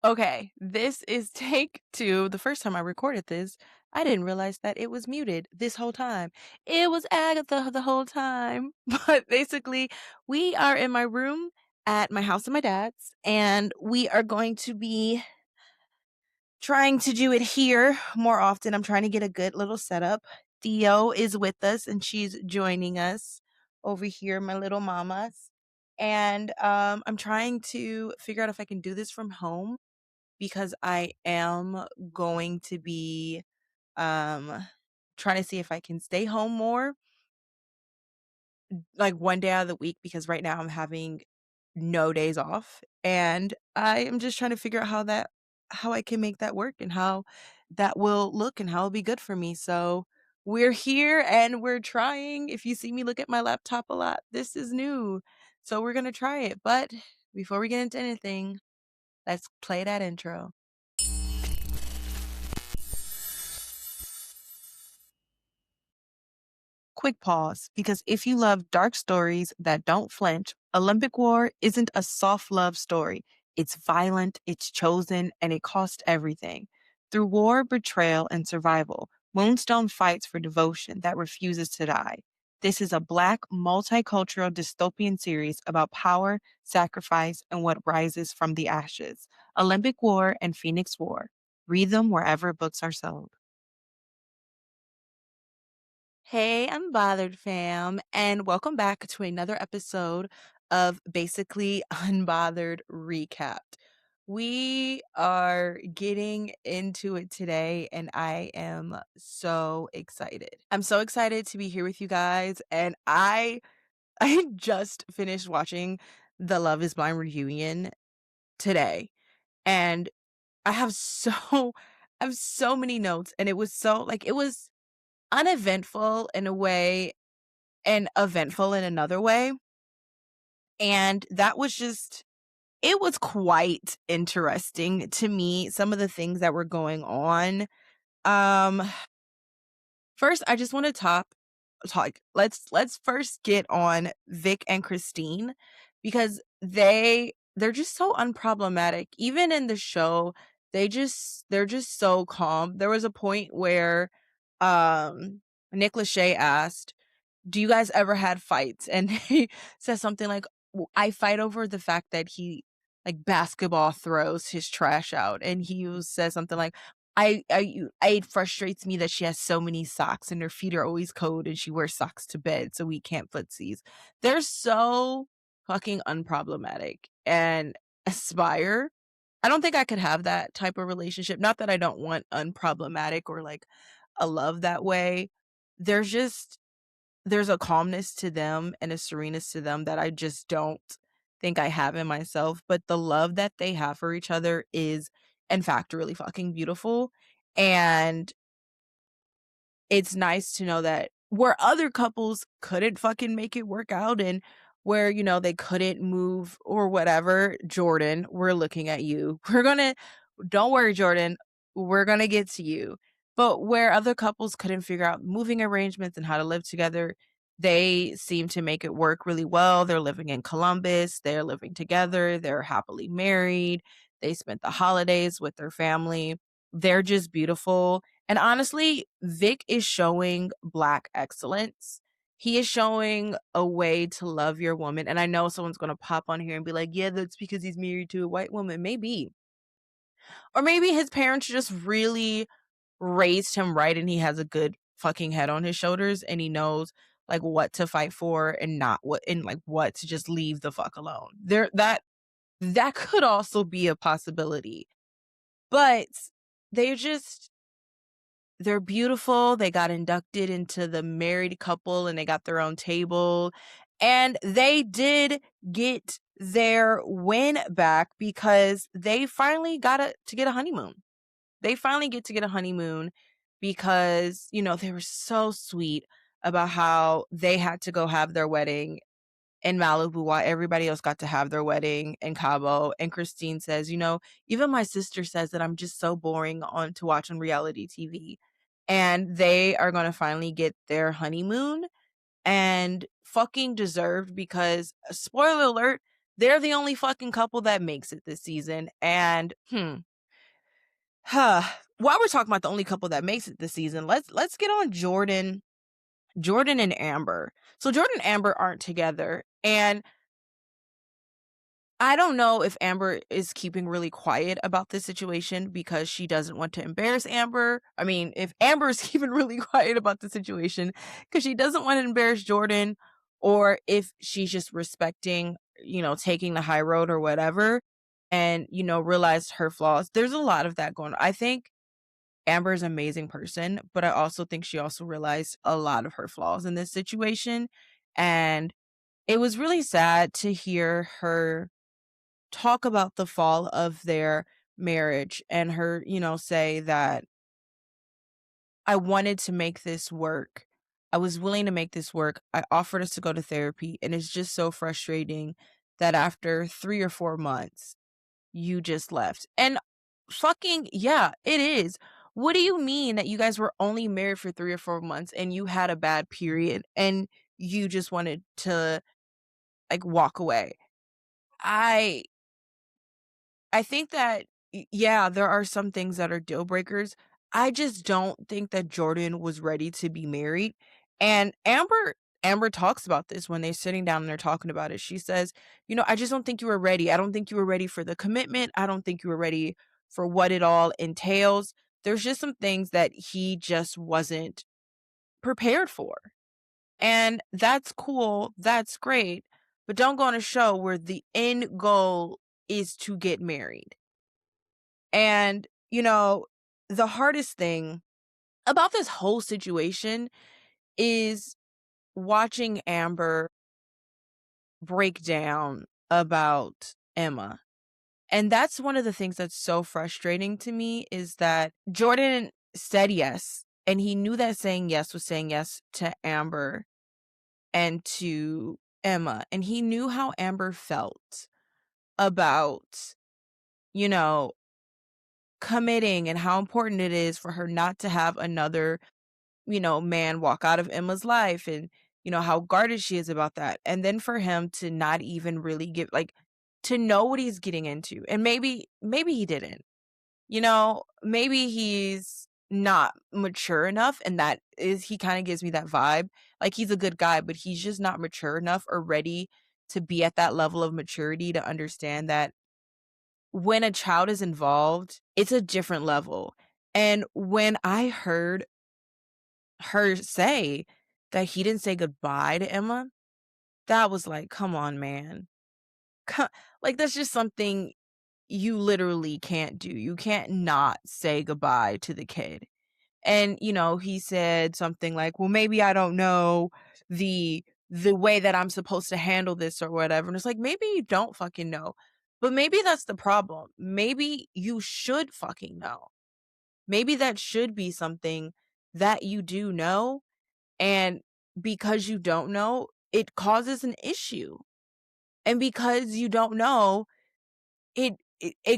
Okay, this is take 2. The first time I recorded this, I didn't realize that it was muted this whole time. It was Agatha the whole time. But basically, we are in my room at my house and my dad's, and we are going to be trying to do it here more often. I'm trying to get a good little setup. Theo is with us and she's joining us over here, my little mamas. And I'm trying to figure out if I can do this from home because I am going to be um trying to see if I can stay home more like one day out of the week because right now I'm having no days off and I am just trying to figure out how I can make that work and how that will look and how it'll be good for me. So we're here and we're trying. If you see me look at my laptop a lot, this is new. So we're going to try it. But before we get into anything, let's play that intro. Quick pause, because if you love dark stories that don't flinch, Olympic War isn't a soft love story. It's violent, it's chosen, and it costs everything. Through war, betrayal, and survival, Moonstone fights for devotion that refuses to die. This is a Black, multicultural dystopian series about power, sacrifice, and what rises from the ashes. Olympic War and Phoenix War. Read them wherever books are sold. Hey, Unbothered fam, and welcome back to another episode of basically Unbothered Recapped. We are getting into it today, and I am so excited. I'm so excited to be here with you guys, and I just finished watching the Love is Blind reunion today, and I have so I have so many notes, and it was so like it was uneventful in a way and eventful in another way. And that was just, it was quite interesting to me, some of the things that were going on. Um, First, I just want to talk. Let's first get on Vic and Christine because they're just so unproblematic. Even in the show, they're just so calm. There was a point where Nick Lachey asked, do you guys ever had fights? And he says something like, I fight over the fact that he like basketball throws his trash out. And says something like, it frustrates me that she has so many socks and her feet are always cold and she wears socks to bed so we can't footsies. They're so fucking unproblematic and aspire. I don't think I could have that type of relationship. Not that I don't want unproblematic or like a love that way. There's just there's a calmness to them and a sereneness to them that I just don't think I have in myself, but the love that they have for each other is, in fact, really fucking beautiful, and it's nice to know that where other couples couldn't fucking make it work out and where, they couldn't move or whatever, Jordan, we're looking at you. Don't worry, Jordan, we're gonna get to you. But where other couples couldn't figure out moving arrangements and how to live together, they seem to make it work really well. They're living in Columbus, they're living together, they're happily married, they spent the holidays with their family. They're just beautiful. And honestly, Vic is showing Black excellence. He is showing a way to love your woman. And I know someone's going to pop on here and be like, yeah, that's because he's married to a white woman. Maybe. Or maybe his parents just really raised him right and he has a good fucking head on his shoulders and he knows like what to fight for and not what and like what to just leave the fuck alone. That could also be a possibility. But they just they're beautiful. They got inducted into the married couple and they got their own table. And they did get their win back because they finally to get a honeymoon. They finally get to get a honeymoon because, they were so sweet about how they had to go have their wedding in Malibu while everybody else got to have their wedding in Cabo. And Christine says, even my sister says that I'm just so boring to watch on reality TV. And they are going to finally get their honeymoon and fucking deserved because spoiler alert, They're the only fucking couple that makes it this season. And huh. While we're talking about the only couple that makes it this season, let's get on Jordan and Amber. So Jordan and Amber aren't together, and I don't know if Amber is keeping really quiet about this situation because she doesn't want to embarrass Amber. I mean, if Amber is keeping really quiet about the situation because she doesn't want to embarrass Jordan, or if she's just respecting, taking the high road or whatever, and, realized her flaws. There's a lot of that going on. I think Amber is an amazing person, but I also think she also realized a lot of her flaws in this situation. And it was really sad to hear her talk about the fall of their marriage and her, say that I wanted to make this work. I was willing to make this work. I offered us to go to therapy, and it's just so frustrating that after 3 or 4 months, you just left. And fucking yeah, it is. What do you mean that you guys were only married for 3 or 4 months and you had a bad period and you just wanted to, like, walk away? I I think that yeah, there are some things that are deal breakers. I just don't think that Jordan was ready to be married. And Amber talks about this when they're sitting down and they're talking about it. She says, I just don't think you were ready. I don't think you were ready for the commitment. I don't think you were ready for what it all entails. There's just some things that he just wasn't prepared for. And that's cool. That's great. But don't go on a show where the end goal is to get married. And, the hardest thing about this whole situation is watching Amber break down about Emma. And that's one of the things that's so frustrating to me is that Jordan said yes. And he knew that saying yes was saying yes to Amber and to Emma. And he knew how Amber felt about, you know, committing and how important it is for her not to have another, man walk out of Emma's life and, how guarded she is about that. And then for him to not even really give, like, to know what he's getting into. And maybe he didn't, maybe he's not mature enough. And that is, he kind of gives me that vibe. Like, he's a good guy, but he's just not mature enough or ready to be at that level of maturity to understand that when a child is involved, it's a different level. And when I heard her say that he didn't say goodbye to Emma, that was like, come on, man. Like, that's just something you literally can't do. You can't not say goodbye to the kid. And, he said something like, well, maybe I don't know the way that I'm supposed to handle this or whatever. And it's like, maybe you don't fucking know. But maybe that's the problem. Maybe you should fucking know. Maybe that should be something that you do know. And because you don't know, it causes an issue. And because you don't know, it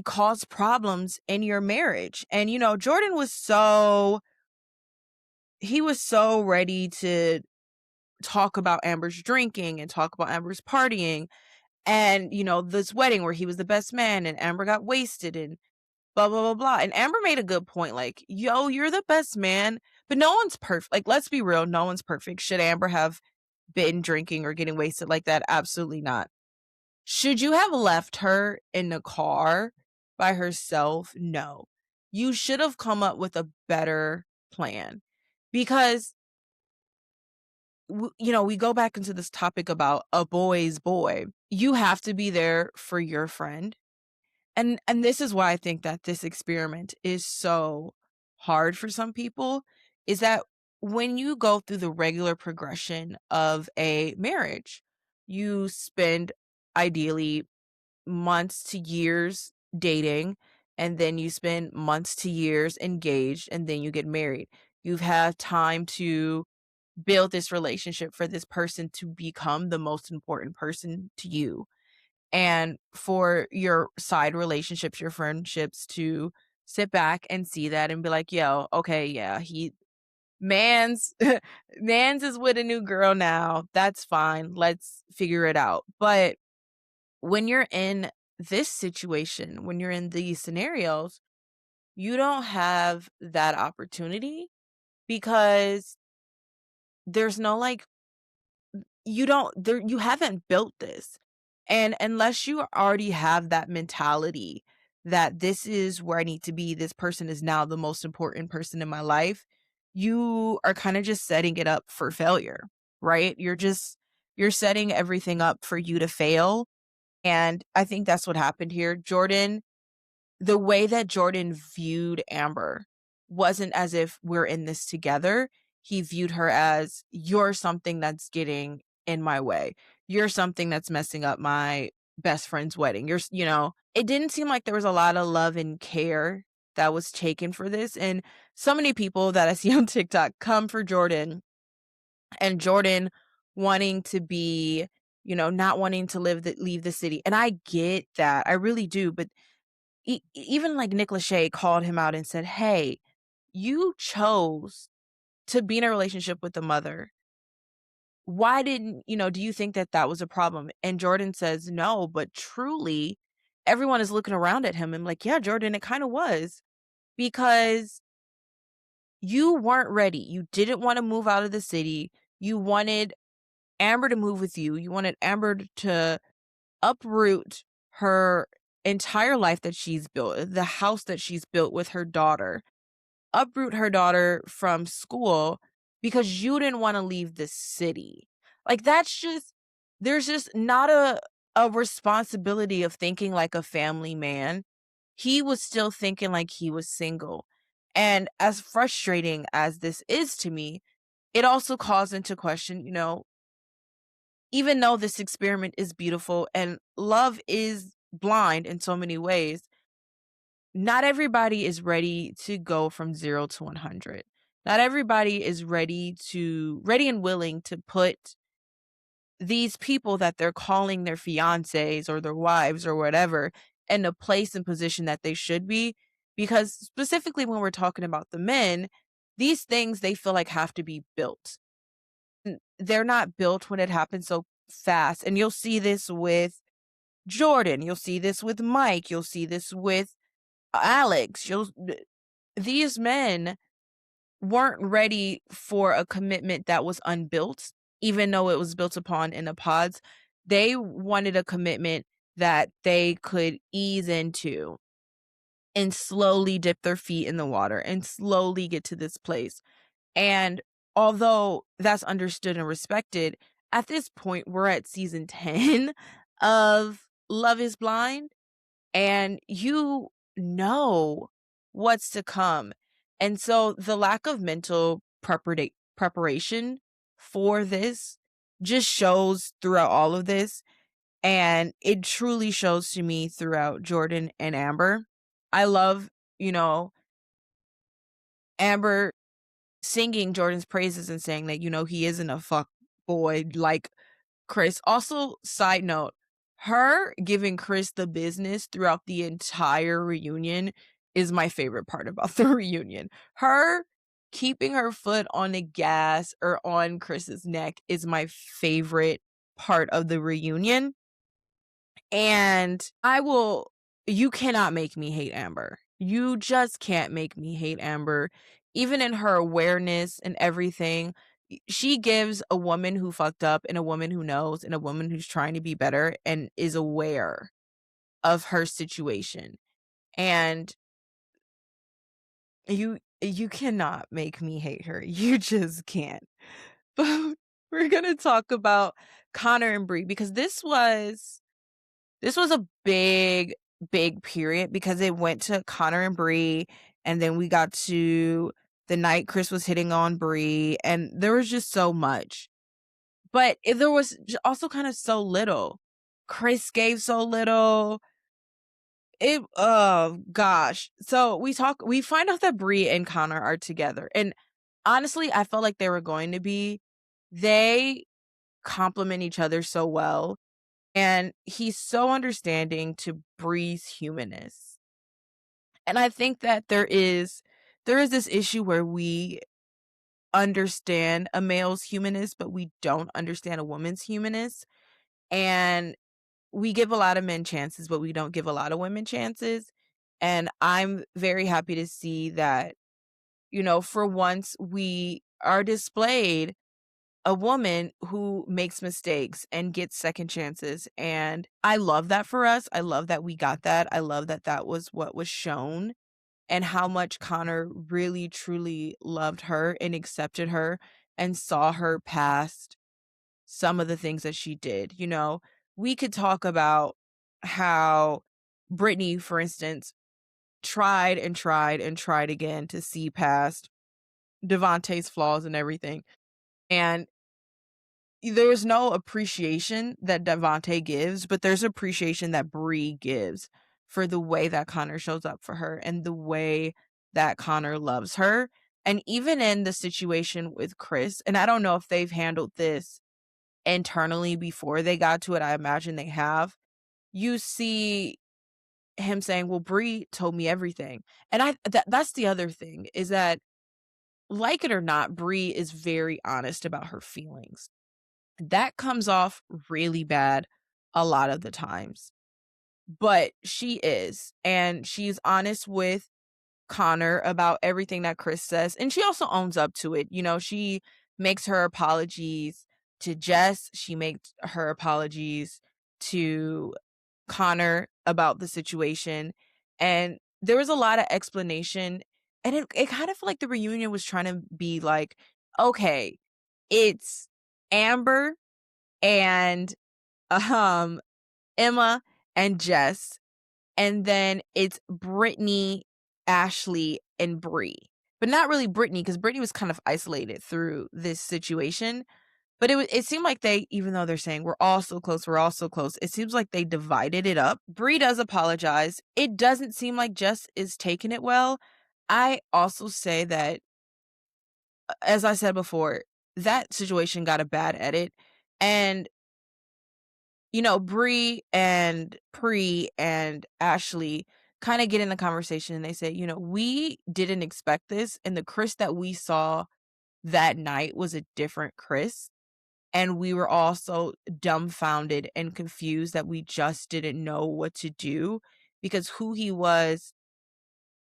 caused problems in your marriage. And, Jordan was he was so ready to talk about Amber's drinking and talk about Amber's partying and, this wedding where he was the best man and Amber got wasted and blah, blah, blah, blah. And Amber made a good point. Like, yo, you're the best man, but no one's perfect. Like, let's be real. No one's perfect. Should Amber have been drinking or getting wasted like that? Absolutely not. Should you have left her in the car by herself? No. You should have come up with a better plan because we go back into this topic about a boy's boy. You have to be there for your friend. And this is why I think that this experiment is so hard for some people is that when you go through the regular progression of a marriage, you spend ideally months to years dating, and then you spend months to years engaged, and then you get married. You've had time to build this relationship for this person to become the most important person to you. And for your side relationships, your friendships to sit back and see that and be like, yo, okay, yeah, man's man's is with a new girl now. That's fine. Let's figure it out. But when you're in this situation, when you're in these scenarios, you don't have that opportunity because there's no like you don't there you haven't built this. And unless you already have that mentality that this is where I need to be, this person is now the most important person in my life, you are kind of just setting it up for failure, right? You're setting everything up for you to fail. And I think that's what happened here. The way that Jordan viewed Amber wasn't as if we're in this together. He viewed her as, you're something that's getting in my way. You're something that's messing up my best friend's wedding. It didn't seem like there was a lot of love and care that was taken for this. And so many people that I see on TikTok come for Jordan, and Jordan wanting to be, not wanting to leave the city. And I get that. I really do. But even like Nick Lachey called him out and said, "Hey, you chose to be in a relationship with the mother. Why didn't, do you think that that was a problem?" And Jordan says, "No, but truly, everyone is looking around at him and like, yeah, Jordan, it kind of was because you weren't ready. You didn't want to move out of the city. You wanted Amber to move with you. You wanted Amber to uproot her entire life that she's built, the house that she's built with her daughter, uproot her daughter from school because you didn't want to leave the city. Like there's just not a responsibility of thinking like a family man. He was still thinking like he was single. And as frustrating as this is to me, it also calls into question, even though this experiment is beautiful and love is blind in so many ways, not everybody is ready to go from 0 to 100. Not everybody is ready and willing to put these people that they're calling their fiancés or their wives or whatever in a place and position that they should be. Because specifically when we're talking about the men, these things they feel like have to be built. They're not built when it happens so fast. And you'll see this with Jordan, you'll see this with Mike, you'll see this with Alex. These men weren't ready for a commitment that was unbuilt, even though it was built upon in the pods. They wanted a commitment that they could ease into and slowly dip their feet in the water and slowly get to this place. And although that's understood and respected, at this point, we're at season 10 of Love is Blind, and you know what's to come. And so the lack of mental preparation for this just shows throughout all of this. And it truly shows to me throughout Jordan and Amber. I love, you know, Amber singing Jordan's praises and saying that, he isn't a fuck boy like Chris. Also, side note, her giving Chris the business throughout the entire reunion is my favorite part about the reunion. Her keeping her foot on the gas or on Chris's neck is my favorite part of the reunion. And you cannot make me hate Amber. You just can't make me hate Amber. Even in her awareness and everything, she gives a woman who fucked up and a woman who knows and a woman who's trying to be better and is aware of her situation. And you cannot make me hate her. You just can't. But we're going to talk about Connor and Brie because this was a big, big period because it went to Connor and Brie, and then we got to the night Chris was hitting on Brie, and there was just so much. But there was also kind of so little. Chris gave so little. Oh gosh. So we find out that Brie and Connor are together. And honestly, I felt like they were going to be. They complement each other so well. And he's so understanding to Bree's humanness. And I think that there is this issue where we understand a male's humanness, but we don't understand a woman's humanness. And we give a lot of men chances, but we don't give a lot of women chances. And I'm very happy to see that, for once we are displayed a woman who makes mistakes and gets second chances. And I love that for us. I love that we got that. I love that that was what was shown and how much Connor really truly loved her and accepted her and saw her past some of the things that she did. We could talk about how Brittany, for instance, tried and tried and tried again to see past Devontae's flaws and everything. And there's no appreciation that Devontae gives, but there's appreciation that Bree gives for the way that Connor shows up for her and the way that Connor loves her. And even in the situation with Chris, and I don't know if they've handled this internally before they got to it, I imagine they have. You see him saying, "Well, Bree told me everything." And that's the other thing is that, like it or not, Bree is very honest about her feelings. That comes off really bad a lot of the times, but she is, and she's honest with Connor about everything that Chris says, and she also owns up to it. She makes her apologies to Jess, she makes her apologies to Connor about the situation, and there was a lot of explanation, and it kind of felt like the reunion was trying to be like, okay, it's Amber and Emma and Jess, and then it's Brittany, Ashley, and Bree. But not really Brittany, because Brittany was kind of isolated through this situation. But it seemed like they, even though they're saying we're all so close, we're all so close, it seems like they divided it up. Bree does apologize. It doesn't seem like Jess is taking it well. I also say that, as I said before, that situation got a bad edit. And Bree and Pre and Ashley kind of get in a conversation and they say, we didn't expect this. And the Chris that we saw that night was a different Chris. And we were all so dumbfounded and confused that we just didn't know what to do, because who he was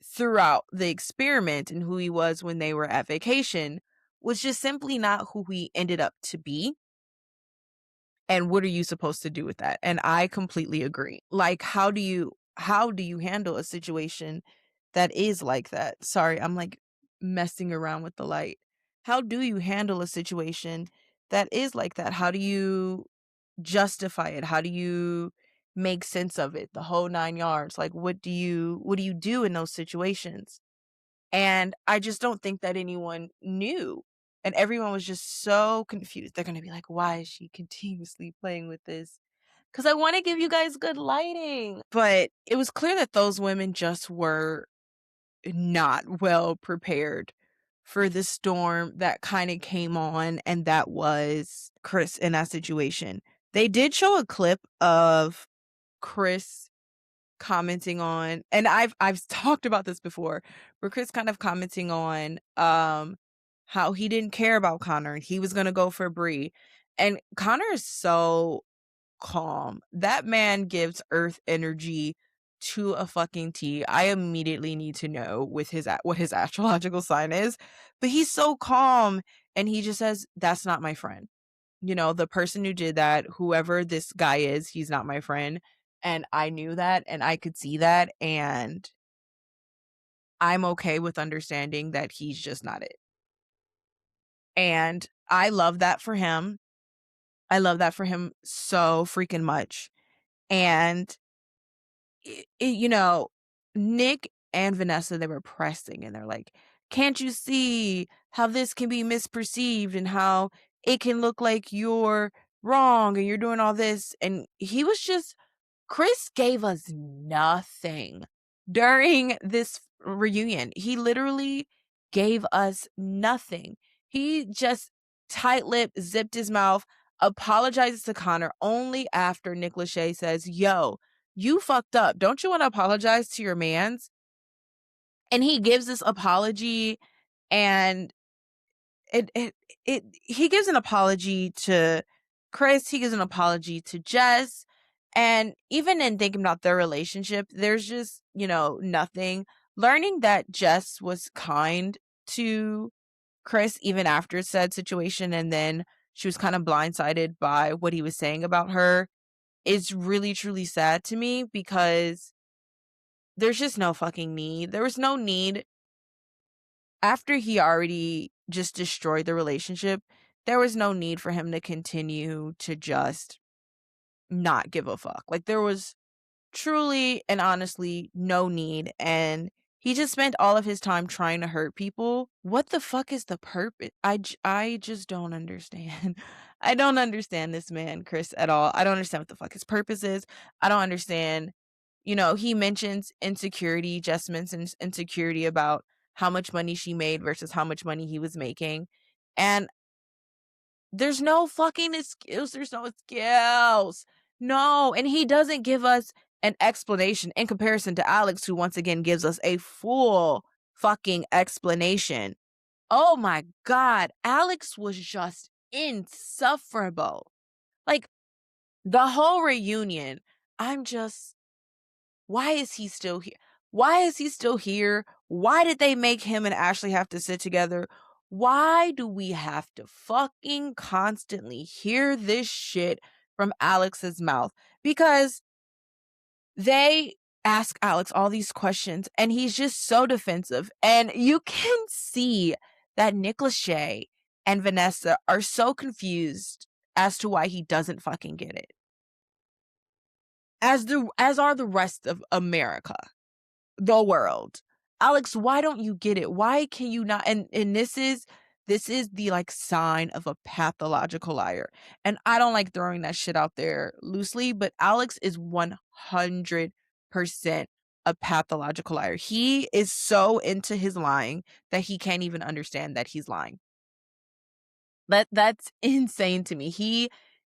throughout the experiment and who he was when they were at vacation was just simply not who he ended up to be. And what are you supposed to do with that? And I completely agree. Like, how do you handle a situation that is like that? Sorry, I'm like messing around with the light. How do you handle a situation that is like that? How do you justify it? How do you make sense of it? The whole 9 yards. Like, what do you do in those situations? And I just don't think that anyone knew. And everyone was just so confused. They're going to be like, why is she continuously playing with this? Because I want to give you guys good lighting. But it was clear that those women just were not well prepared for the storm that kind of came on, and that was Chris in that situation. They did show a clip of Chris commenting on, and I've talked about this before, where Chris kind of commenting on how he didn't care about Connor and he was gonna go for Bree. And Connor is so calm. That man gives earth energy to a fucking T. I immediately need to know with what his astrological sign is, but he's so calm and he just says, "That's not my friend." The person who did that, whoever this guy is, he's not my friend. And I knew that and I could see that. And I'm okay with understanding that he's just not it. And I love that for him. I love that for him so freaking much. And, Nick and Vanessa, they were pressing and they're like, can't you see how this can be misperceived and how it can look like you're wrong and you're doing all this? And he was just, Chris gave us nothing during this reunion. He literally gave us nothing. He just tight-lipped, zipped his mouth, apologizes to Connor only after Nick Lachey says, yo, you fucked up. Don't you want to apologize to your mans? And he gives this apology, and he gives an apology to Chris. He gives an apology to Jess. And even in thinking about their relationship, there's just, nothing. Learning that Jess was kind to Chris even after said situation, and then she was kind of blindsided by what he was saying about her is really, truly sad to me because there's just no fucking need. There was no need after he already just destroyed the relationship. There was no need for him to continue to just not give a fuck. Like, there was truly and honestly no need, and he just spent all of his time trying to hurt people. What the fuck is the purpose? I just don't understand. I don't understand this man, Chris, at all. I don't understand what the fuck his purpose is. I don't understand. He mentions insecurity. Jess mentions insecurity about how much money she made versus how much money he was making. And there's no fucking excuse. There's no excuse. No. And he doesn't give us an explanation in comparison to Alex, who once again gives us a full fucking explanation. Oh my God. Alex was just insufferable. Like, the whole reunion, I'm just, why is he still here? Why is he still here? Why did they make him and Ashley have to sit together? Why do we have to fucking constantly hear this shit from Alex's mouth? Because they ask Alex all these questions and he's just so defensive. And you can see that Nick Lachey and Vanessa are so confused as to why he doesn't fucking get it. As are the rest of America, the world. Alex, why don't you get it? Why can you not? And this is the like sign of a pathological liar. And I don't like throwing that shit out there loosely, but Alex is 100% a pathological liar. He is so into his lying that he can't even understand that he's lying. That's insane to me. He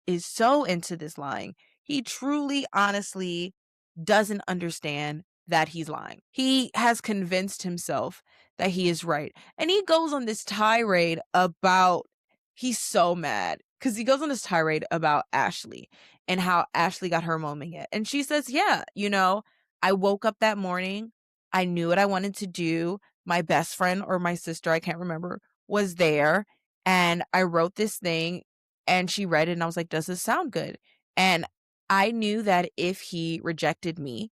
is so into this lying. He truly, honestly doesn't understand that he's lying. He has convinced himself that he is right. And he goes on this tirade about, he's so mad because he goes on this tirade about Ashley and how Ashley got her moment yet. And she says, yeah, I woke up that morning. I knew what I wanted to do. My best friend or my sister, I can't remember, was there. And I wrote this thing and she read it and I was like, does this sound good? And I knew that if he rejected me,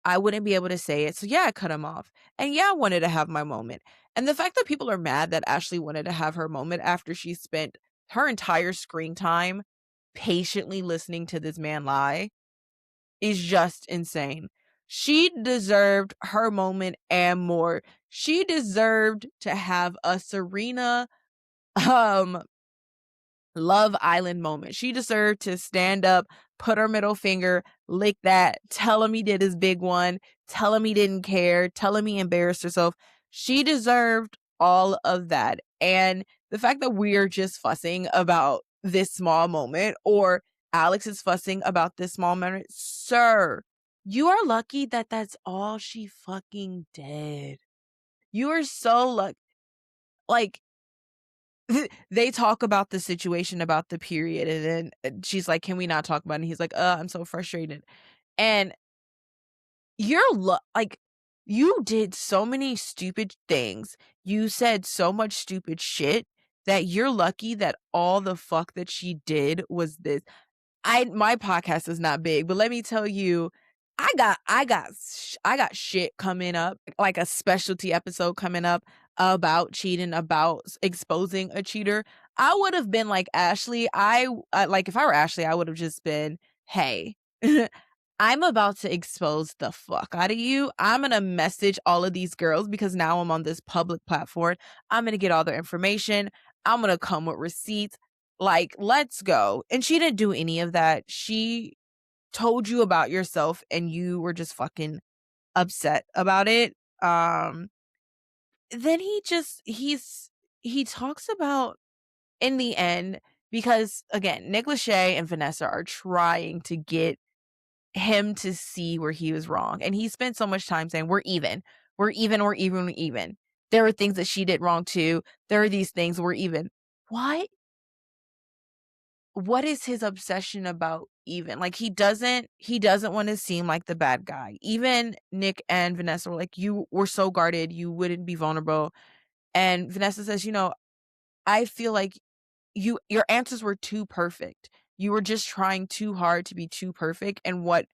I wouldn't be able to say it. So yeah, I cut him off. And yeah, I wanted to have my moment. And the fact that people are mad that Ashley wanted to have her moment after she spent her entire screen time patiently listening to this man lie is just insane. She deserved her moment and more. She deserved to have a Serena um Love Island moment. She deserved to stand up, put her middle finger, lick that, tell him he did his big one, tell him he didn't care, tell him he embarrassed herself. She deserved all of that. And the fact that we are just fussing about this small moment, or Alex is fussing about this small moment, sir, you are lucky that that's all she fucking did. You are so lucky. Like, they talk about the situation about the period, and then she's like, can we not talk about it? And he's like, I'm so frustrated. And like, you did so many stupid things. You said so much stupid shit that you're lucky that all the fuck that she did was this. My podcast is not big, but let me tell you, I got shit coming up, like a specialty episode coming up about cheating, about exposing a cheater. I would have been like Ashley. Like, if I were Ashley, I would have just been, hey, I'm about to expose the fuck out of you. I'm going to message all of these girls because now I'm on this public platform. I'm going to get all their information. I'm going to come with receipts. Like, let's go. And she didn't do any of that. She told you about yourself and you were just fucking upset about it. Then he talks about, in the end, because again, Nick Lachey and Vanessa are trying to get him to see where he was wrong. And he spent so much time saying, we're even. We're even, we're even, we're even. There are things that she did wrong too. There are these things, we're even. What? what is his obsession about even? Like, he doesn't wanna seem like the bad guy. Even Nick and Vanessa were like, "You were so guarded, you wouldn't be vulnerable." And Vanessa says, "I feel like your answers were too perfect. You were just trying too hard to be too perfect, and what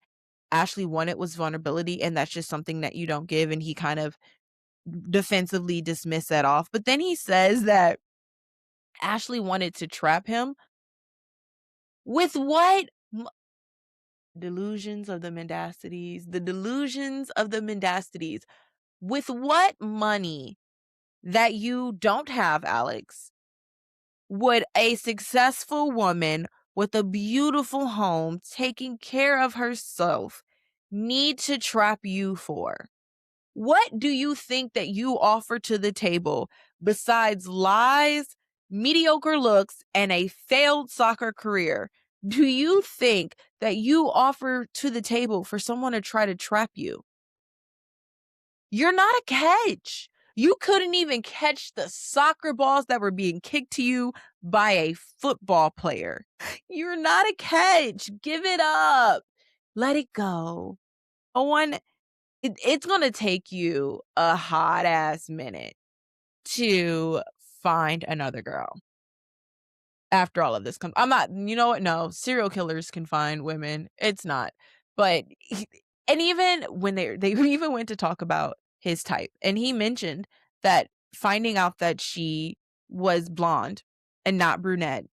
Ashley wanted was vulnerability, and that's just something that you don't give," and he kind of defensively dismissed that off. But then he says that Ashley wanted to trap him with what? Delusions of the mendacities, the delusions of the mendacities. With what money that you don't have, Alex, would a successful woman with a beautiful home taking care of herself need to trap you for? What do you think that you offer to the table besides lies, mediocre looks, and a failed soccer career? Do you think that you offer to the table for someone to try to trap you? You're not a catch. You couldn't even catch the soccer balls that were being kicked to you by a football player. You're not a catch. Give it up. Let it go. No one, it's going to take you a hot ass minute to find another girl after all of this comes. I'm not, you know what? No, serial killers can find women. It's not. But and even when they even went to talk about his type, and he mentioned that finding out that she was blonde and not brunette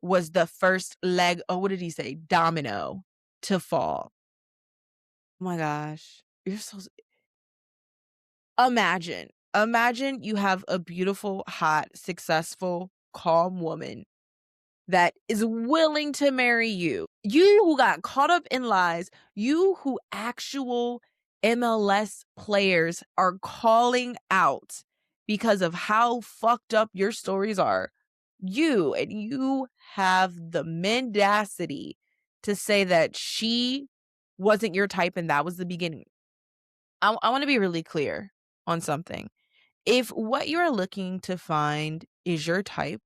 was the first leg, oh, what did he say? Domino to fall. Oh my gosh. You're so Imagine you have a beautiful, hot, successful, calm woman that is willing to marry you. You who got caught up in lies, you who actual MLS players are calling out because of how fucked up your stories are. You have the mendacity to say that she wasn't your type and that was the beginning. I want to be really clear on something. If what you're looking to find is your type,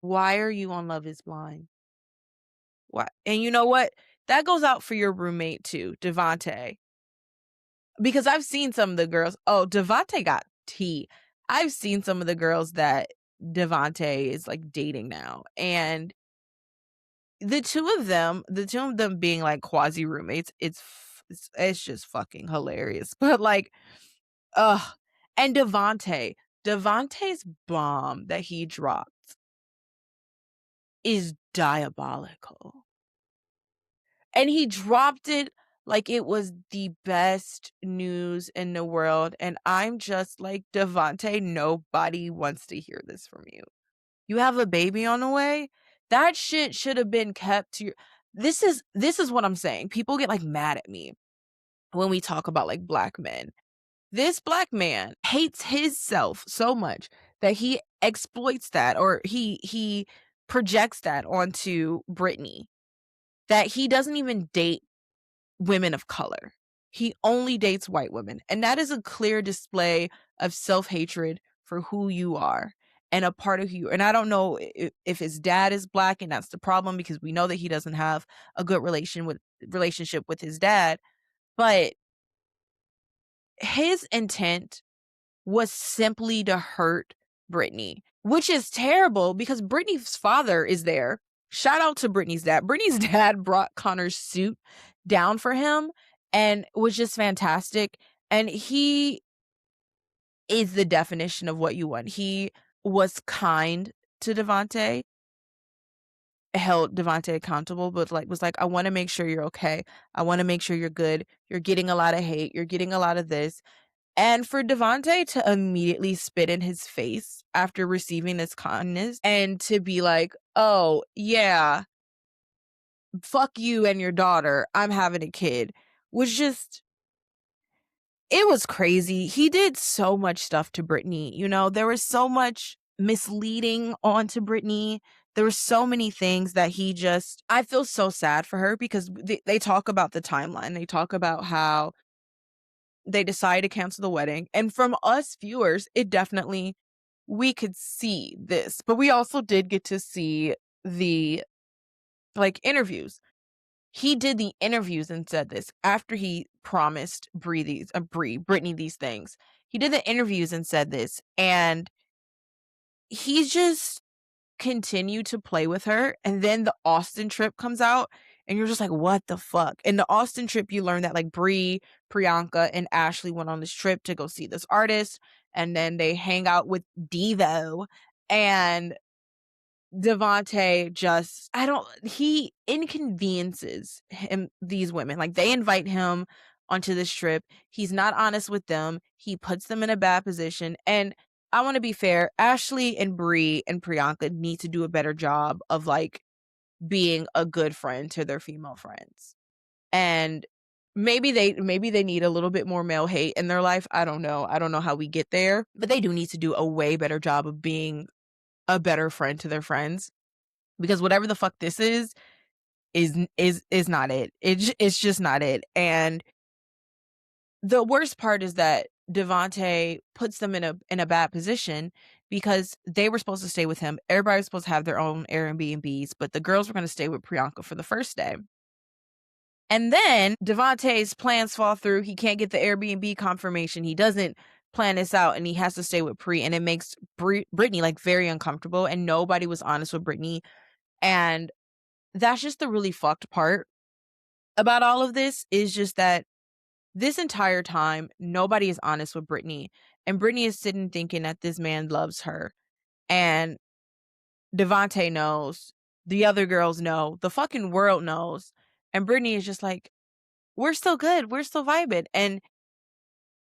why are you on Love is Blind? Why? And you know what? That goes out for your roommate too, Devontae. Because I've seen some of the girls. Oh, Devontae got tea. I've seen some of the girls that Devontae is like dating now. And the two of them being like quasi roommates, it's just fucking hilarious. But like, ugh. And Devontae's bomb that he dropped is diabolical. And he dropped it like it was the best news in the world. And I'm just like, Devontae, nobody wants to hear this from you. You have a baby on the way? That shit should have been kept to your. This is what I'm saying. People get like mad at me when we talk about like black men. This black man hates his self so much that he exploits that, or he projects that onto Brittany, that he doesn't even date women of color. He only dates white women. And that is a clear display of self-hatred for who you are and a part of you. And I don't know if his dad is black and that's the problem, because we know that he doesn't have a good relationship with his dad, but his intent was simply to hurt Brittany, which is terrible because Brittany's father is there. Shout out to Brittany's dad. Brittany's dad brought Connor's suit down for him and was just fantastic. And he is the definition of what you want. He was kind to Devontae, held Devontae accountable, but like was like, I want to make sure you're okay. I want to make sure you're good. You're getting a lot of hate. You're getting a lot of this. And for Devontae to immediately spit in his face after receiving this kindness and to be like, oh, yeah, fuck you and your daughter, I'm having a kid, was just, it was crazy. He did so much stuff to Brittany. There was so much misleading onto Brittany. There were so many things that I feel so sad for her because they talk about the timeline. They talk about how they decide to cancel the wedding. And from us viewers, we could see this, but we also did get to see the, like, interviews. He did the interviews and said this after he promised Brittany these things. He did the interviews and said this, and he just continued to play with her, and then the Austin trip comes out, and you're just like, "What the fuck?" In the Austin trip, you learn that, like, Priyanka, and Ashley went on this trip to go see this artist, and then they hang out with Devo, and Devontae just he inconveniences these women. Like, they invite him onto this trip. He's not honest with them. He puts them in a bad position. And I want to be fair, Ashley and Bree and Priyanka need to do a better job of, like, being a good friend to their female friends. And maybe they need a little bit more male hate in their life. I don't know. I don't know how we get there, but they do need to do a way better job of being a better friend to their friends, because whatever the fuck this is not it. It's just not it. And the worst part is that Devontae puts them in a bad position, because they were supposed to stay with him. Everybody was supposed to have their own Airbnbs, but the girls were going to stay with Priyanka for the first day. And then Devontae's plans fall through. He can't get the Airbnb confirmation. He doesn't plan this out, and he has to stay with Pri, and it makes Brittany, like, very uncomfortable, and nobody was honest with Brittany. And that's just the really fucked part about all of this, is just that this entire time, nobody is honest with Brittany. And Brittany is sitting thinking that this man loves her. And Devontae knows. The other girls know. The fucking world knows. And Brittany is just like, we're still good. We're still vibing. And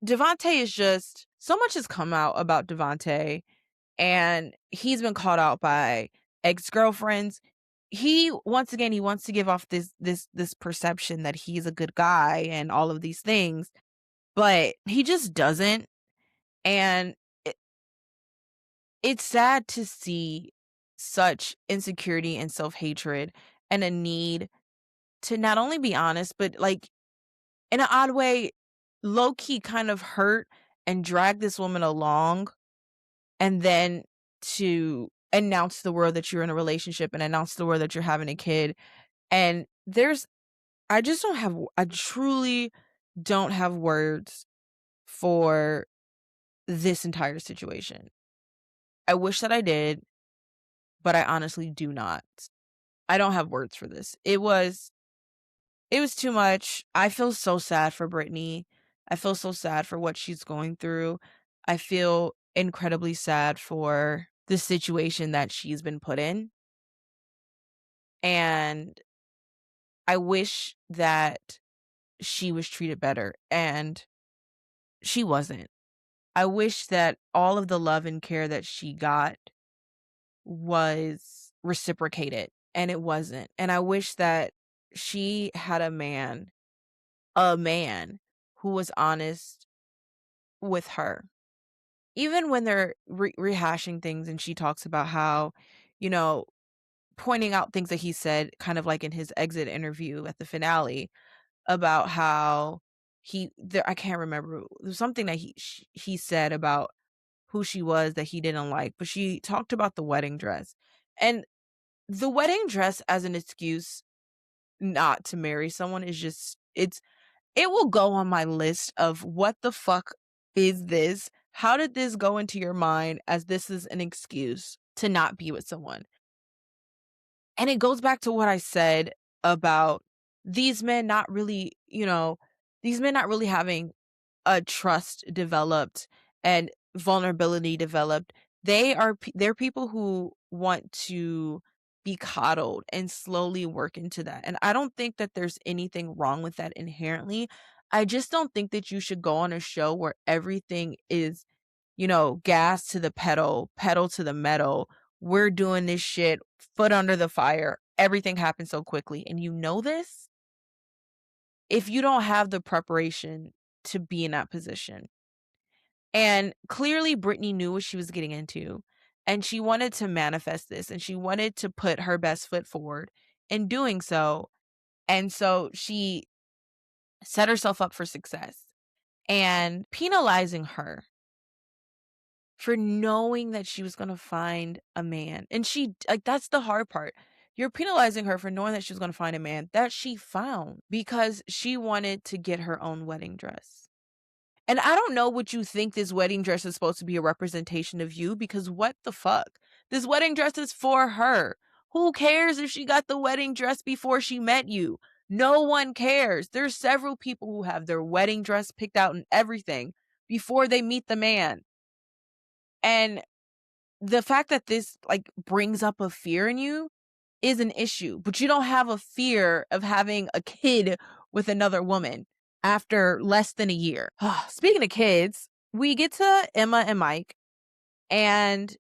Devontae is just, so much has come out about Devontae. And he's been called out by ex-girlfriends. Once again, he wants to give off this perception that he's a good guy and all of these things, but he just doesn't. And it's sad to see such insecurity and self-hatred, and a need to not only be honest, but, like, in an odd way, low-key kind of hurt and drag this woman along, and then to announce to the world that you're in a relationship and announce to the world that you're having a kid. And I truly don't have words for this entire situation. I wish that I did, but I honestly do not. I don't have words for this. It was too much. I feel so sad for Brittany. I feel so sad for what she's going through. I feel incredibly sad for the situation that she's been put in. And I wish that she was treated better, and she wasn't. I wish that all of the love and care that she got was reciprocated, and it wasn't. And I wish that she had a man who was honest with her. Even when they're rehashing things, and she talks about how, you know, pointing out things that he said, kind of like in his exit interview at the finale, about how I can't remember, there's something that he said about who she was that he didn't like, but she talked about the wedding dress. And the wedding dress as an excuse not to marry someone is just, it will go on my list of what the fuck is this? How did this go into your mind as this is an excuse to not be with someone? And it goes back to what I said about these men not really, these men not really having a trust developed and vulnerability developed. They're people who want to be coddled and slowly work into that. And I don't think that there's anything wrong with that inherently. I just don't think that you should go on a show where everything is, gas to the pedal, pedal to the metal. We're doing this shit, foot under the fire. Everything happens so quickly. And you know this, if you don't have the preparation to be in that position. And clearly Brittany knew what she was getting into, and she wanted to manifest this, and she wanted to put her best foot forward in doing so. And so she set herself up for success, and penalizing her for knowing that she was gonna find a man. And that's the hard part. You're penalizing her for knowing that she was gonna find a man that she found because she wanted to get her own wedding dress. And I don't know what you think this wedding dress is supposed to be a representation of you, because what the fuck? This wedding dress is for her. Who cares if she got the wedding dress before she met you? No one cares. There's several people who have their wedding dress picked out and everything before they meet the man. And the fact that this like brings up a fear in you is an issue, but you don't have a fear of having a kid with another woman after less than a year. Speaking of kids, we get to Emma and Mike, and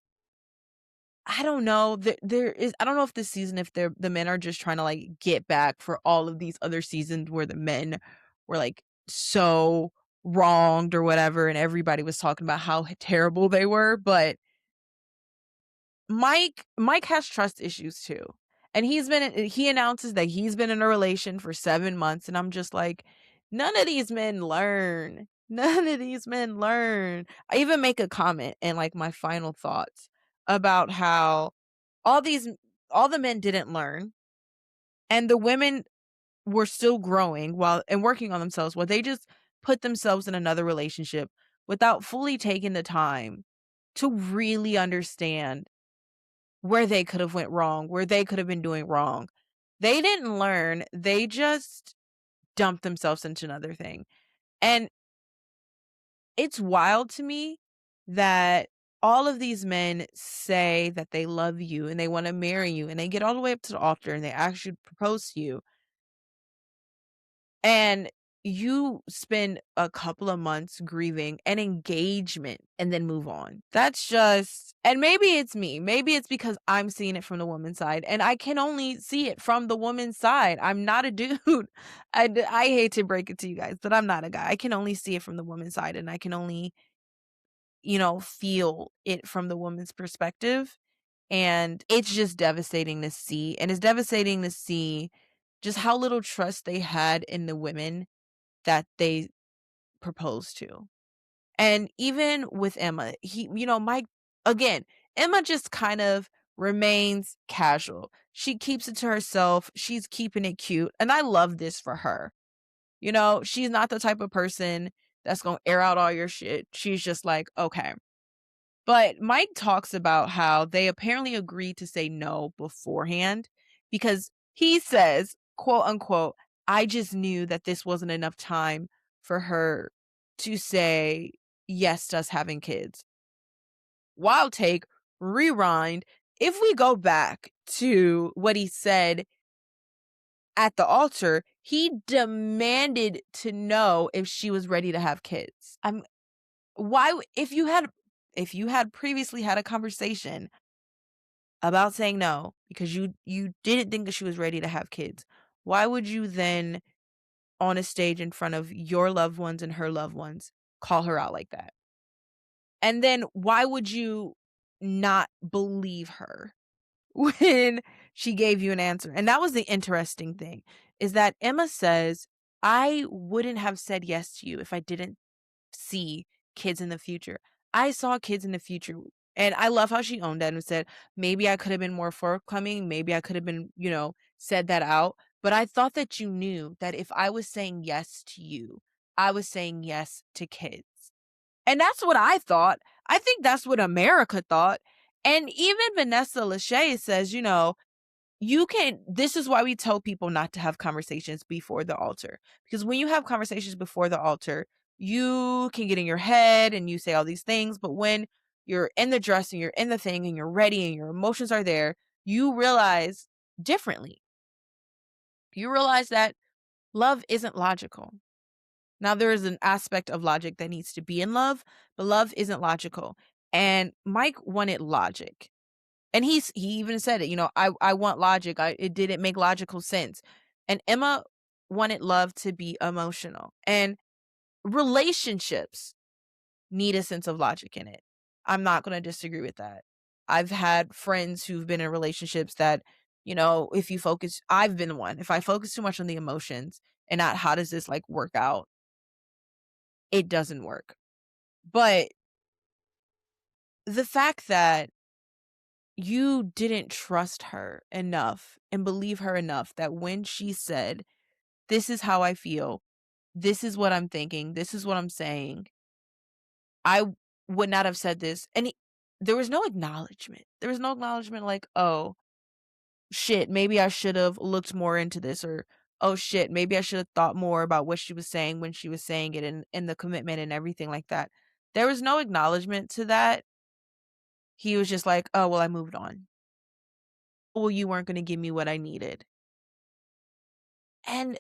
I don't know. I don't know if this season, if the men are just trying to like get back for all of these other seasons where the men were like so wronged or whatever, and everybody was talking about how terrible they were. But Mike has trust issues too. And he announces that he's been in a relation for 7 months, and I'm just like, none of these men learn. None of these men learn. I even make a comment in like my final thoughts about how all these all the men didn't learn, and the women were still growing while and working on themselves, while they just put themselves in another relationship without fully taking the time to really understand where they could have went wrong, where they could have been doing wrong. They didn't learn. They just dumped themselves into another thing. And it's wild to me that all of these men say that they love you and they want to marry you, and they get all the way up to the altar and they actually propose to you. And you spend a couple of months grieving an engagement and then move on. That's just, and maybe it's me. Maybe it's because I'm seeing it from the woman's side, and I can only see it from the woman's side. I'm not a dude. I hate to break it to you guys, but I'm not a guy. I can only see it from the woman's side, and I can only, feel it from the woman's perspective. And it's just devastating to see. And it's devastating to see just how little trust they had in the women that they proposed to. And even with Emma, Mike, again, Emma just kind of remains casual. She keeps it to herself. She's keeping it cute. And I love this for her. She's not the type of person that's going to air out all your shit. She's just like, okay. But Mike talks about how they apparently agreed to say no beforehand because he says, quote unquote, I just knew that this wasn't enough time for her to say yes to us having kids. Wild take, rewind. If we go back to what he said at the altar, he demanded to know if she was ready to have kids. If you had previously had a conversation about saying no because you didn't think that she was ready to have kids, why would you then, on a stage in front of your loved ones and her loved ones, call her out like that? And then why would you not believe her when she gave you an answer? And that was the interesting thing, is that Emma says, I wouldn't have said yes to you if I didn't see kids in the future. I saw kids in the future. And I love how she owned that and said, maybe I could have been more forthcoming. Maybe I could have been, said that out. But I thought that you knew that if I was saying yes to you, I was saying yes to kids. And that's what I thought. I think that's what America thought. And even Vanessa Lachey says, this is why we tell people not to have conversations before the altar. Because when you have conversations before the altar, you can get in your head and you say all these things. But when you're in the dress and you're in the thing and you're ready and your emotions are there, you realize differently. You realize that love isn't logical. Now, there is an aspect of logic that needs to be in love, but love isn't logical. And Mike wanted logic. And he even said it, I want logic. It didn't make logical sense. And Emma wanted love to be emotional. And relationships need a sense of logic in it. I'm not going to disagree with that. I've had friends who've been in relationships that, I've been one. If I focus too much on the emotions and not how does this like work out, it doesn't work. But the fact that you didn't trust her enough and believe her enough that when she said, "This is how I feel. This is what I'm thinking. This is what I'm saying," I would not have said this. And there was no acknowledgement. There was no acknowledgement like, "Oh, shit, maybe I should have looked more into this," or, "Oh shit, maybe I should have thought more about what she was saying when she was saying it and the commitment and everything like that." There was no acknowledgement to that. He was just like, "Oh, well, I moved on. Well, you weren't gonna give me what I needed." And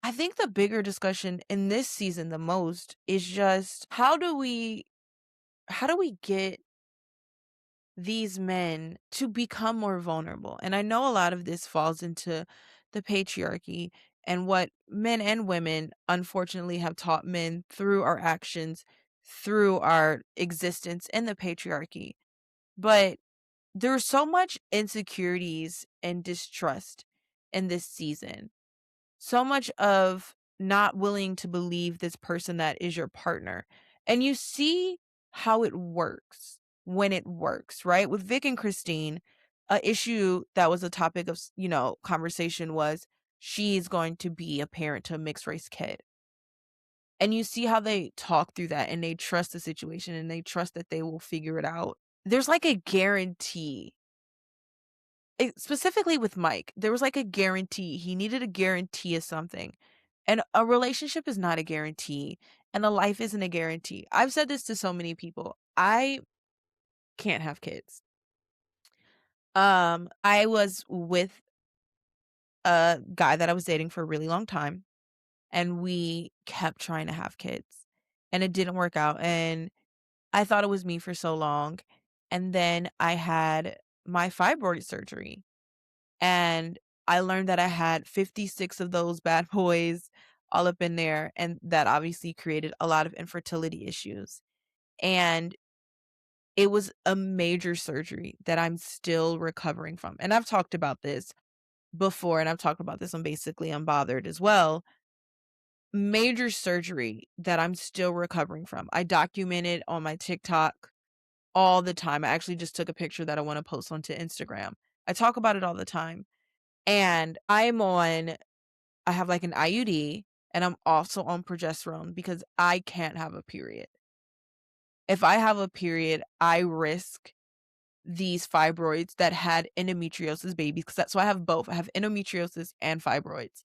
I think the bigger discussion in this season the most is just how do we get these men to become more vulnerable? And I know a lot of this falls into the patriarchy and what men and women unfortunately have taught men through our actions, through our existence in the patriarchy. But there's so much insecurities and distrust in this season. So much of not willing to believe this person that is your partner. And you see how it works when it works, right? With Vic and Christine, a issue that was a topic of, conversation was she's going to be a parent to a mixed race kid. And you see how they talk through that and they trust the situation and they trust that they will figure it out. There's like a guarantee specifically with Mike, there was like a guarantee. He needed a guarantee of something. And a relationship is not a guarantee, and a life isn't a guarantee. I've said this to so many people. I can't have kids. I was with a guy that I was dating for a really long time, and we kept trying to have kids, and it didn't work out. And I thought it was me for so long. And then I had my fibroid surgery. And I learned that I had 56 of those bad boys all up in there, and that obviously created a lot of infertility issues. And it was a major surgery that I'm still recovering from. And I've talked about this before, and I've talked about this on Basically Unbothered as well. Major surgery that I'm still recovering from. I document it on my TikTok all the time. I actually just took a picture that I want to post onto Instagram. I talk about it all the time. And I have like an IUD, and I'm also on progesterone because I can't have a period. If I have a period, I risk these fibroids that had endometriosis babies, so I have both. I have endometriosis and fibroids.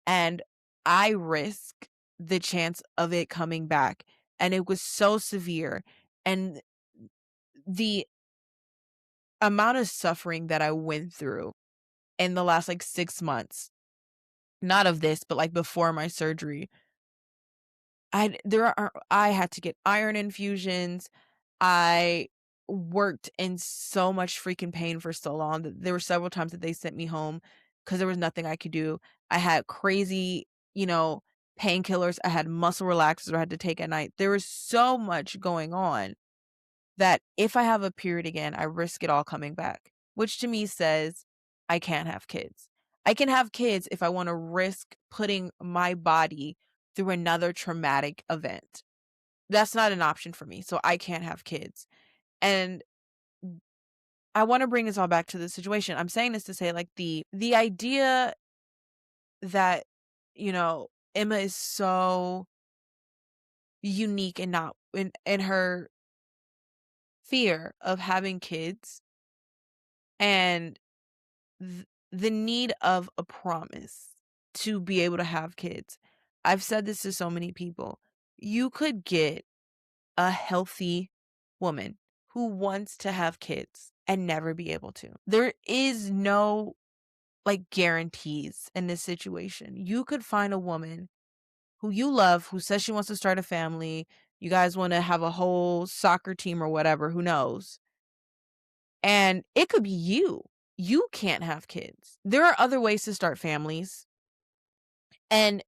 And I risk the chance of it coming back. And it was so severe. And the amount of suffering that I went through in the last like 6 months, not of this, but like before my surgery, I had to get iron infusions. I worked in so much freaking pain for so long that there were several times that they sent me home because there was nothing I could do. I had crazy, you know, painkillers. I had muscle relaxers I had to take at night. There was so much going on that if I have a period again, I risk it all coming back, which to me says I can't have kids. I can have kids if I want to risk putting my body through another traumatic event. That's not an option for me. So I can't have kids. And I want to bring this all back to the situation. I'm saying this to say like the idea that, Emma is so unique and not in her fear of having kids and the need of a promise to be able to have kids. I've said this to so many people. You could get a healthy woman who wants to have kids and never be able to. There is no like guarantees in this situation. You could find a woman who you love, who says she wants to start a family. You guys want to have a whole soccer team or whatever, who knows? And it could be you. You can't have kids. There are other ways to start families. And,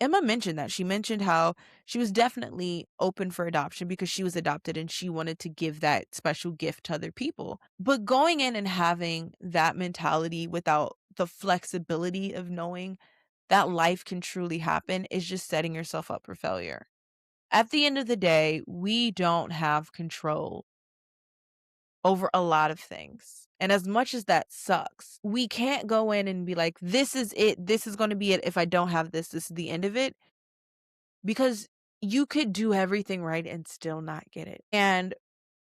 Emma mentioned that. She mentioned how she was definitely open for adoption because she was adopted and she wanted to give that special gift to other people. But going in and having that mentality without the flexibility of knowing that life can truly happen is just setting yourself up for failure. At the end of the day, we don't have control over a lot of things. And as much as that sucks, we can't go in and be like, this is it. This is going to be it. If I don't have this, this is the end of it. Because you could do everything right and still not get it. And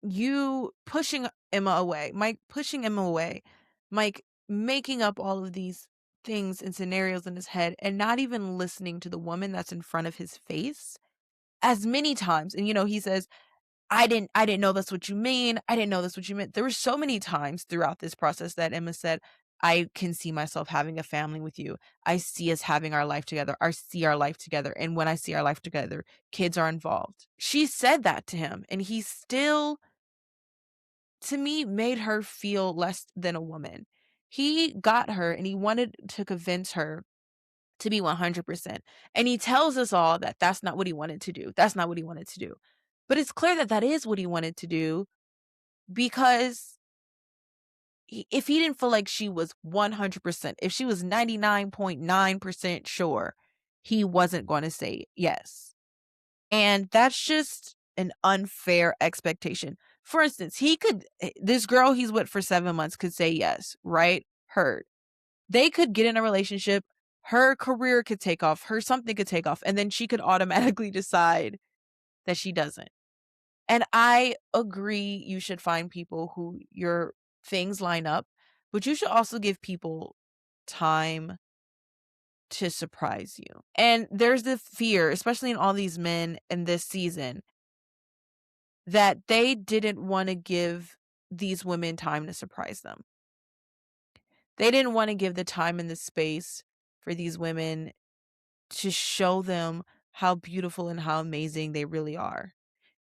you pushing Emma away, Mike pushing Emma away, Mike making up all of these things and scenarios in his head and not even listening to the woman that's in front of his face as many times. And he says, I didn't know that's what you mean. I didn't know that's what you meant. There were so many times throughout this process that Emma said, I can see myself having a family with you. I see us having our life together. I see our life together. And when I see our life together, kids are involved. She said that to him, and he still, to me, made her feel less than a woman. He got her and he wanted to convince her to be 100%. And he tells us all that that's not what he wanted to do. That's not what he wanted to do. But it's clear that that is what he wanted to do, because if he didn't feel like she was 100%, if she was 99.9% sure, he wasn't going to say yes. And that's just an unfair expectation. For instance, this girl he's with for 7 months could say yes, right? Heard. They could get in a relationship, her career could take off, her something could take off, and then she could automatically decide that she doesn't. And I agree you should find people who your things line up, but you should also give people time to surprise you. And there's the fear, especially in all these men in this season, that they didn't want to give these women time to surprise them. They didn't want to give the time and the space for these women to show them how beautiful and how amazing they really are.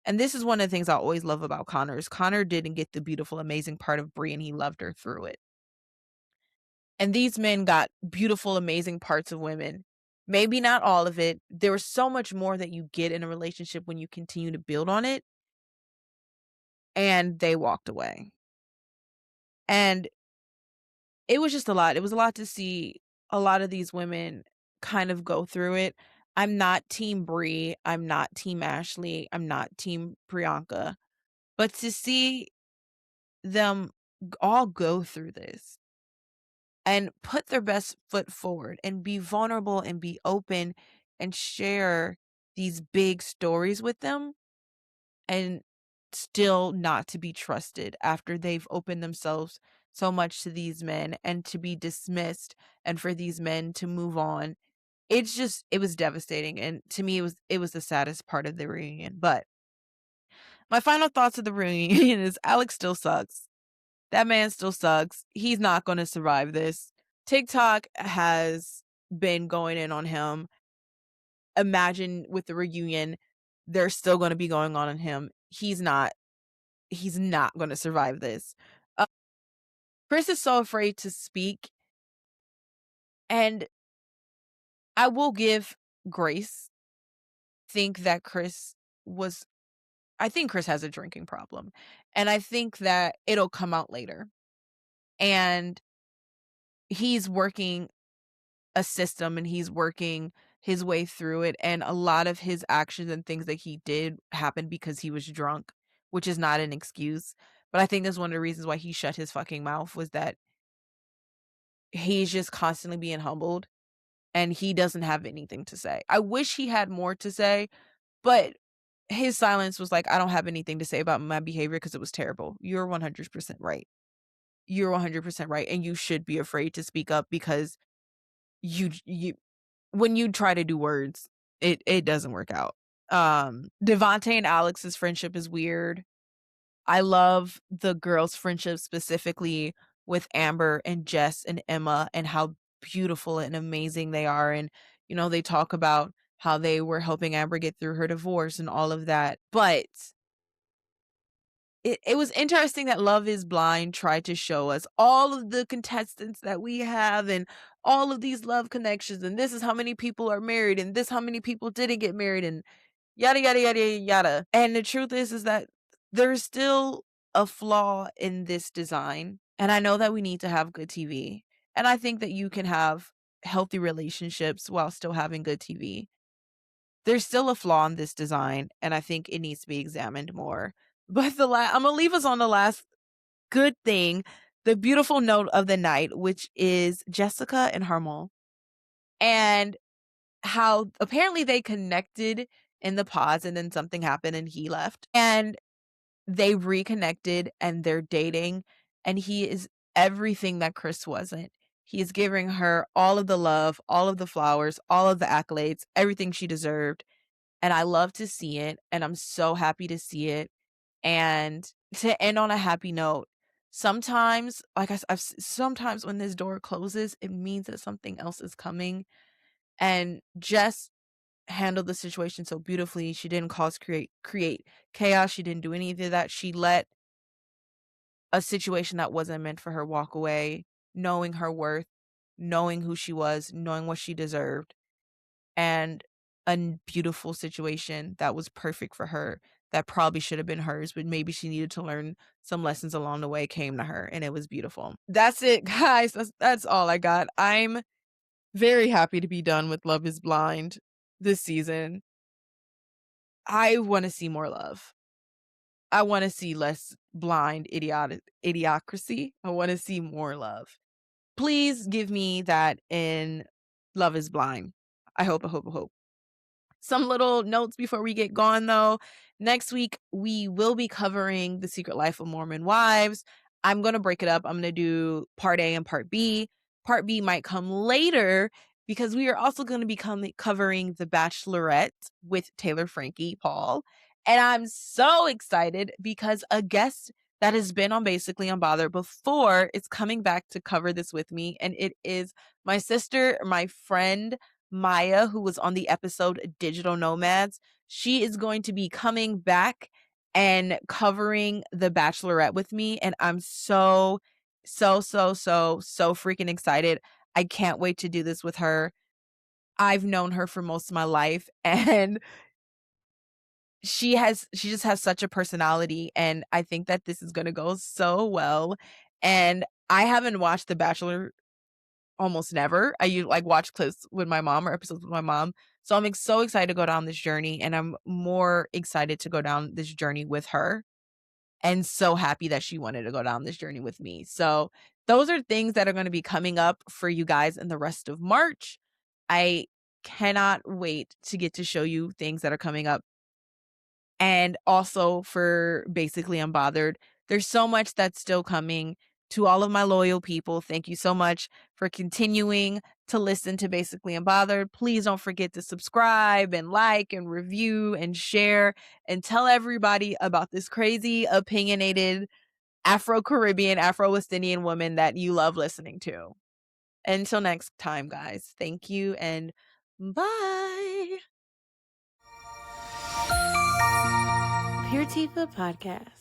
And this is one of the things I always love about Connor is Connor didn't get the beautiful, amazing part of Brie, and he loved her through it. And these men got beautiful, amazing parts of women. Maybe not all of it. There was so much more that you get in a relationship when you continue to build on it. And they walked away. And it was just a lot. It was a lot to see a lot of these women kind of go through it. I'm not team Brie. I'm not team Ashley. I'm not team Priyanka. But to see them all go through this and put their best foot forward and be vulnerable and be open and share these big stories with them, and still not to be trusted after they've opened themselves so much to these men and to be dismissed and for these men to move on. It was devastating, and to me it was the saddest part of the reunion. But my final thoughts of the reunion is Alex still sucks. That man still sucks. He's not going to survive this. TikTok has been going in on him. Imagine with the reunion, they're still going to be going on him. He's not going to survive this. Uh, Chris is so afraid to speak, and I will give grace. Think that I think Chris has a drinking problem, and I think that it'll come out later. And he's working a system and he's working his way through it, and a lot of his actions and things that he did happened because he was drunk, which is not an excuse. But I think that's one of the reasons why he shut his fucking mouth, was that he's just constantly being humbled and he doesn't have anything to say. I wish he had more to say, but his silence was like, I don't have anything to say about my behavior because it was terrible. You're 100% right. You're 100% right, and you should be afraid to speak up, because you when you try to do words, it doesn't work out. Devontae and Alex's friendship is weird. I love the girls' friendship, specifically with Amber and Jess and Emma, and how beautiful and amazing they are. And they talk about how they were helping Amber get through her divorce and all of that. But it was interesting that Love is Blind tried to show us all of the contestants that we have and all of these love connections, and this is how many people are married, and this how many people didn't get married, and yada yada yada yada. And the truth is that there's still a flaw in this design. And I know that we need to have good TV. And I think that you can have healthy relationships while still having good TV. there's still a flaw in this design, and I think it needs to be examined more. But I'm gonna leave us on the last good thing, the beautiful note of the night, which is Jessica and Harmon, and how apparently they connected in the pause and then something happened and he left. And they reconnected and they're dating, and he is everything that Chris wasn't. He is giving her all of the love, all of the flowers, all of the accolades, everything she deserved. And I love to see it, and I'm so happy to see it. And to end on a happy note, sometimes, like sometimes when this door closes, it means that something else is coming. And Jess handled the situation so beautifully. She didn't create chaos. She didn't do any of that. She let a situation that wasn't meant for her walk away, knowing her worth, knowing who she was, knowing what she deserved, and a beautiful situation that was perfect for her, that probably should have been hers, but maybe she needed to learn some lessons along the way, came to her, and it was beautiful. That's it, guys. That's all I got. I'm very happy to be done with Love is Blind this season. I want to see more love. I want to see less blind idiocracy. I want to see more love. Please give me that in Love is Blind. I hope. Some little notes before we get going, though. Next week, we will be covering The Secret Life of Mormon Wives. I'm going to break it up. I'm going to do part A and part B. Part B might come later because we are also going to be covering The Bachelorette with Taylor Frankie Paul. And I'm so excited because a guest that has been on Basically Unbothered before is coming back to cover this with me. And it is my sister, my friend, Maya, who was on the episode Digital Nomads. She is going to be coming back and covering The Bachelorette with me. And I'm so freaking excited. I can't wait to do this with her. I've known her for most of my life, and she just has such a personality, and I think that this is going to go so well. And I haven't watched The Bachelor almost never. I watch clips with my mom or episodes with my mom. So I'm so excited to go down this journey, and I'm more excited to go down this journey with her, and so happy that she wanted to go down this journey with me. So those are things that are going to be coming up for you guys in the rest of March. I cannot wait to get to show you things that are coming up. And also for Basically Unbothered, there's so much that's still coming. To all of my loyal people, thank you so much for continuing to listen to Basically Unbothered. Please don't forget to subscribe and like and review and share and tell everybody about this crazy, opinionated Afro-Caribbean, Afro-West Indian woman that you love listening to. Until next time, guys, thank you and bye. Pure Tifa Podcast.